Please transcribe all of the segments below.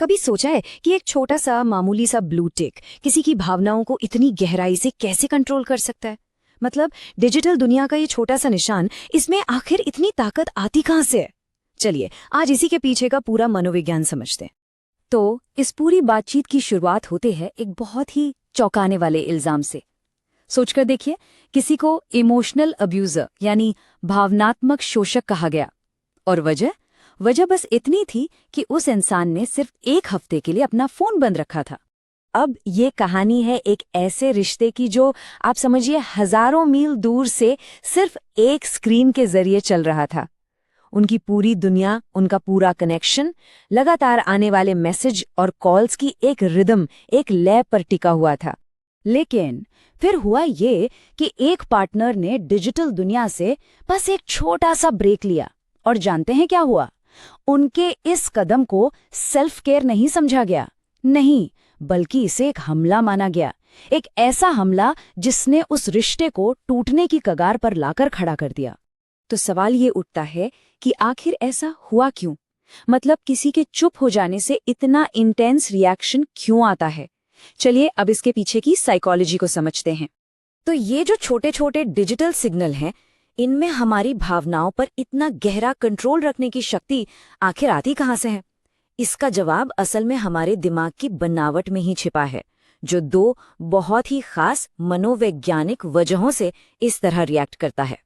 कभी सोचा है कि एक छोटा सा मामूली सा ब्लू टिक किसी की भावनाओं को इतनी गहराई से कैसे कंट्रोल कर सकता है? मतलब डिजिटल दुनिया का ये छोटा सा निशान, इसमें आखिर इतनी ताकत आती कहाँ से है? चलिए आज इसी के पीछे का पूरा मनोविज्ञान समझते हैं। तो इस पूरी बातचीत की शुरुआत होते है एक बहुत ही चौंकाने वाले इल्जाम से। सोचकर देखिए, किसी को इमोशनल अब्यूजर यानी भावनात्मक शोषक कहा गया, और वजह बस इतनी थी कि उस इंसान ने सिर्फ एक हफ्ते के लिए अपना फोन बंद रखा था। अब ये कहानी है एक ऐसे रिश्ते की जो आप समझिए हजारों मील दूर से सिर्फ एक स्क्रीन के जरिए चल रहा था। उनकी पूरी दुनिया, उनका पूरा कनेक्शन लगातार आने वाले मैसेज और कॉल्स की एक रिदम, एक लय पर टिका हुआ था। लेकिन फिर हुआ ये कि एक पार्टनर ने डिजिटल दुनिया से बस एक छोटा सा ब्रेक लिया, और जानते हैं क्या हुआ? उनके इस कदम को सेल्फ केयर नहीं समझा गया, नहीं, बल्कि इसे एक हमला माना गया। एक ऐसा हमला जिसने उस रिश्ते को टूटने की कगार पर लाकर खड़ा कर दिया। तो सवाल ये उठता है कि आखिर ऐसा हुआ क्यों? मतलब किसी के चुप हो जाने से इतना इंटेंस रिएक्शन क्यों आता है? चलिए अब इसके पीछे की साइकोलॉजी को समझते हैं। तो ये जो छोटे छोटे डिजिटल सिग्नल हैं, इनमें हमारी भावनाओं पर इतना गहरा कंट्रोल रखने की शक्ति आखिर आती कहाँ से है? इसका जवाब असल में हमारे दिमाग की बनावट में ही छिपा है, जो दो बहुत ही खास मनोवैज्ञानिक वजहों से इस तरह रिएक्ट करता है।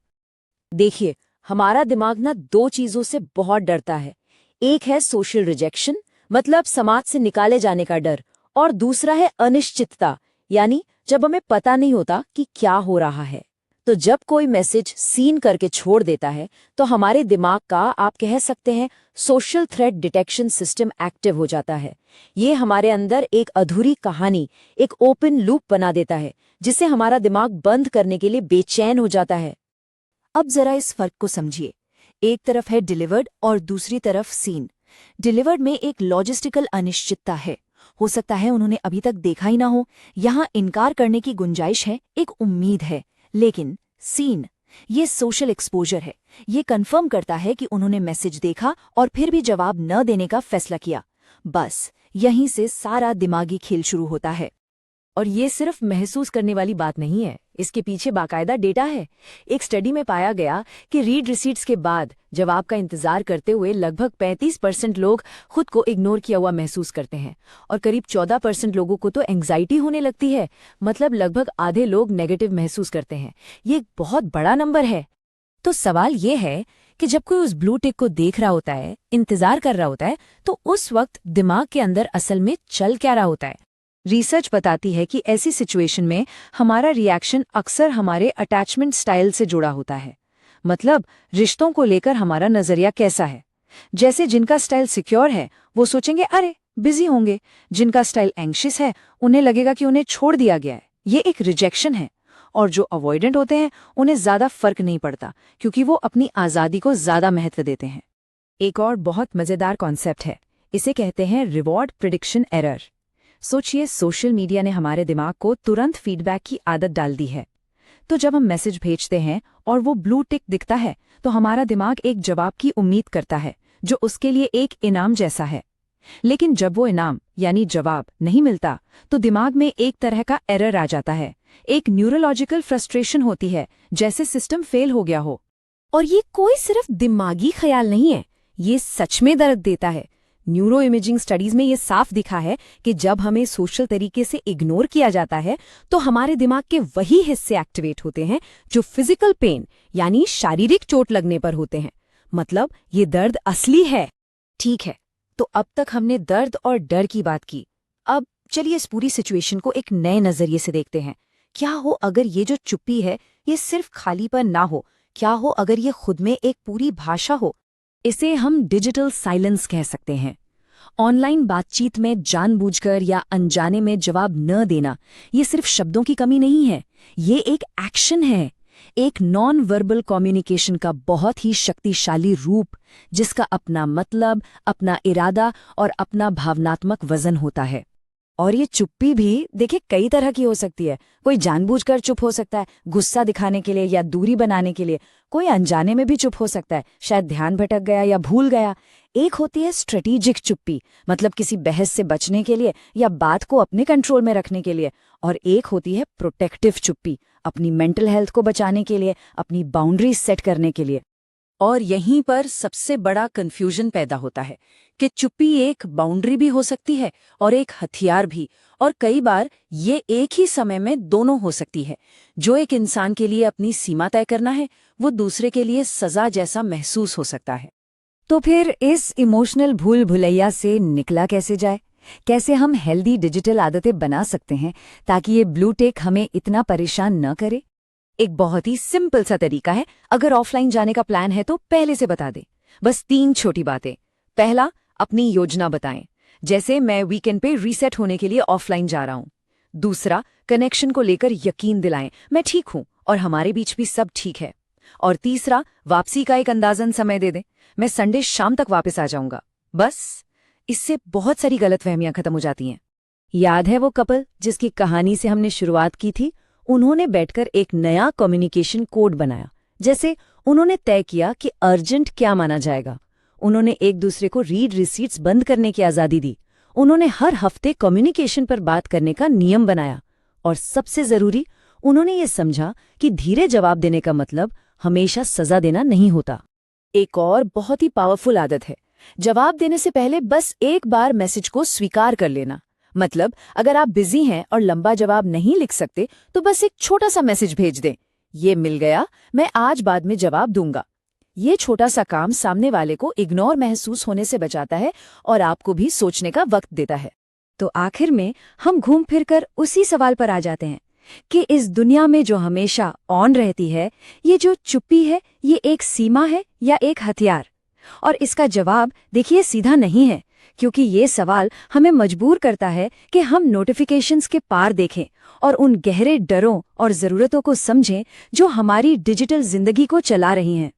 देखिए, हमारा दिमाग ना दो चीजों से बहुत डरता है। एक है सोशल रिजेक्शन, मतलब समाज से निकाले जाने का डर, और दूसरा है अनिश्चितता, यानी जब हमें पता नहीं होता कि क्या हो रहा है। तो जब कोई मैसेज सीन करके छोड़ देता है, तो हमारे दिमाग का, आप कह सकते हैं, social threat detection system active हो जाता है। ये हमारे अंदर एक अधूरी कहानी, एक ओपन लूप बना देता है, जिसे हमारा दिमाग बंद करने के लिए बेचैन हो जाता है। अब जरा इस फर्क को समझिए। एक तरफ है डिलीवर्ड और दूसरी तरफ सीन। डिलीवर्ड में एक लॉजिस्टिकल अनिश्चितता है, हो सकता है उन्होंने अभी तक देखा ही ना हो, यहाँ इनकार करने की गुंजाइश है, एक उम्मीद है। लेकिन सीन, ये सोशल एक्सपोजर है, ये कंफर्म करता है कि उन्होंने मैसेज देखा और फिर भी जवाब न देने का फैसला किया। बस यहीं से सारा दिमागी खेल शुरू होता है। और ये सिर्फ महसूस करने वाली बात नहीं है, इसके पीछे बाकायदा डेटा है। एक स्टडी में पाया गया कि रीड रिसीट्स के बाद जवाब का इंतजार करते हुए लगभग 35% लोग खुद को इग्नोर किया हुआ महसूस करते हैं, और करीब 14% लोगों को तो एंग्जाइटी होने लगती है। मतलब लगभग आधे लोग नेगेटिव महसूस करते हैं। ये एक बहुत बड़ा नंबर है। तो सवाल ये है कि जब कोई उस ब्लू टिक को देख रहा होता है, इंतजार कर रहा होता है, तो उस वक्त दिमाग के अंदर असल में चल क्या रहा होता है? रिसर्च बताती है कि ऐसी सिचुएशन में हमारा रिएक्शन अक्सर हमारे अटैचमेंट स्टाइल से जुड़ा होता है। मतलब रिश्तों को लेकर हमारा नजरिया कैसा है। जैसे जिनका स्टाइल सिक्योर है वो सोचेंगे अरे बिजी होंगे, जिनका स्टाइल एंग्शियस है उन्हें लगेगा कि उन्हें छोड़ दिया गया है, ये एक रिजेक्शन है। और जो अवॉइडेंट होते हैं उन्हें ज्यादा फर्क नहीं पड़ता, क्योंकि वो अपनी आज़ादी को ज्यादा महत्व देते हैं। एक और बहुत मजेदार कॉन्सेप्ट है, इसे कहते हैं रिवॉर्ड प्रिडिक्शन एरर। सोचिए, सोशल मीडिया ने हमारे दिमाग को तुरंत फीडबैक की आदत डाल दी है। तो जब हम मैसेज भेजते हैं और वो ब्लू टिक दिखता है, तो हमारा दिमाग एक जवाब की उम्मीद करता है, जो उसके लिए एक इनाम जैसा है। लेकिन जब वो इनाम यानी जवाब नहीं मिलता, तो दिमाग में एक तरह का एरर आ जाता है, एक न्यूरोलॉजिकल फ्रस्ट्रेशन होती है, जैसे सिस्टम फेल हो गया हो। और ये कोई सिर्फ दिमागी ख्याल नहीं है, ये सच में दर्द देता है। न्यूरो इमेजिंग स्टडीज में ये साफ दिखा है कि जब हमें सोशल तरीके से इग्नोर किया जाता है, तो हमारे दिमाग के वही हिस्से एक्टिवेट होते हैं जो फिजिकल पेन यानी शारीरिक चोट लगने पर होते हैं। मतलब ये दर्द असली है। ठीक है, तो अब तक हमने दर्द और डर की बात की। अब चलिए इस पूरी सिचुएशन को एक नए नजरिए से देखते हैं। क्या हो अगर ये जो चुप्पी है ये सिर्फ खालीपन ना हो? क्या हो अगर ये खुद में एक पूरी भाषा हो? इसे हम डिजिटल साइलेंस कह सकते हैं। ऑनलाइन बातचीत में जानबूझकर या अनजाने में जवाब न देना, ये सिर्फ शब्दों की कमी नहीं है, ये एक एक्शन है, एक नॉन वर्बल कम्युनिकेशन का बहुत ही शक्तिशाली रूप, जिसका अपना मतलब, अपना इरादा और अपना भावनात्मक वजन होता है। और ये चुप्पी भी देखिए कई तरह की हो सकती है। कोई जानबूझकर चुप हो सकता है, गुस्सा दिखाने के लिए या दूरी बनाने के लिए। कोई अनजाने में भी चुप हो सकता है, शायद ध्यान भटक गया या भूल गया। एक होती है स्ट्रेटेजिक चुप्पी, मतलब किसी बहस से बचने के लिए या बात को अपने कंट्रोल में रखने के लिए। और एक होती है प्रोटेक्टिव चुप्पी, अपनी मेंटल हेल्थ को बचाने के लिए, अपनी बाउंड्रीज सेट करने के लिए। और यहीं पर सबसे बड़ा कंफ्यूजन पैदा होता है कि चुप्पी एक बाउंड्री भी हो सकती है और एक हथियार भी, और कई बार ये एक ही समय में दोनों हो सकती है। जो एक इंसान के लिए अपनी सीमा तय करना है, वो दूसरे के लिए सजा जैसा महसूस हो सकता है। तो फिर इस इमोशनल भूल भुलैया से निकला कैसे जाए? कैसे हम हेल्दी डिजिटल आदतें बना सकते हैं ताकि ये ब्लू टिक हमें इतना परेशान न करे? एक बहुत ही सिंपल सा तरीका है। अगर ऑफलाइन जाने का प्लान है तो पहले से बता दे। बस 3 छोटी बातें। पहला, अपनी योजना बताएं, जैसे मैं वीकेंड पे रीसेट होने के लिए ऑफलाइन जा रहा हूं। दूसरा, कनेक्शन को लेकर यकीन दिलाएं, मैं ठीक हूं और हमारे बीच भी सब ठीक है। और तीसरा, वापसी का एक अंदाजन समय दे दें, मैं संडे शाम तक वापस आ जाऊंगा। बस इससे बहुत सारी गलतफहमियां खत्म हो जाती हैं। याद है वो कपल जिसकी कहानी से हमने शुरुआत की थी? उन्होंने बैठकर एक नया कम्युनिकेशन कोड बनाया। जैसे उन्होंने तय किया कि अर्जेंट क्या माना जाएगा। उन्होंने एक दूसरे को रीड रिसीट्स बंद करने की आज़ादी दी। उन्होंने हर हफ्ते कम्युनिकेशन पर बात करने का नियम बनाया। और सबसे ज़रूरी, उन्होंने ये समझा कि धीरे जवाब देने का मतलब हमेशा सज़ा देना नहीं होता। एक और बहुत ही पावरफुल आदत है, जवाब देने से पहले बस एक बार मैसेज को स्वीकार कर लेना। मतलब अगर आप बिजी हैं और लंबा जवाब नहीं लिख सकते तो बस एक छोटा सा मैसेज भेज दें, ये मिल गया, मैं आज बाद में जवाब दूंगा। ये छोटा सा काम सामने वाले को इग्नोर महसूस होने से बचाता है और आपको भी सोचने का वक्त देता है। तो आखिर में हम घूम फिर कर उसी सवाल पर आ जाते हैं कि इस दुनिया में जो हमेशा ऑन रहती है, ये जो चुप्पी है, ये एक सीमा है या एक हथियार? और इसका जवाब देखिए सीधा नहीं है, क्योंकि ये सवाल हमें मजबूर करता है कि हम नोटिफिकेशंस के पार देखें और उन गहरे डरों और ज़रूरतों को समझें जो हमारी डिजिटल जिंदगी को चला रही हैं।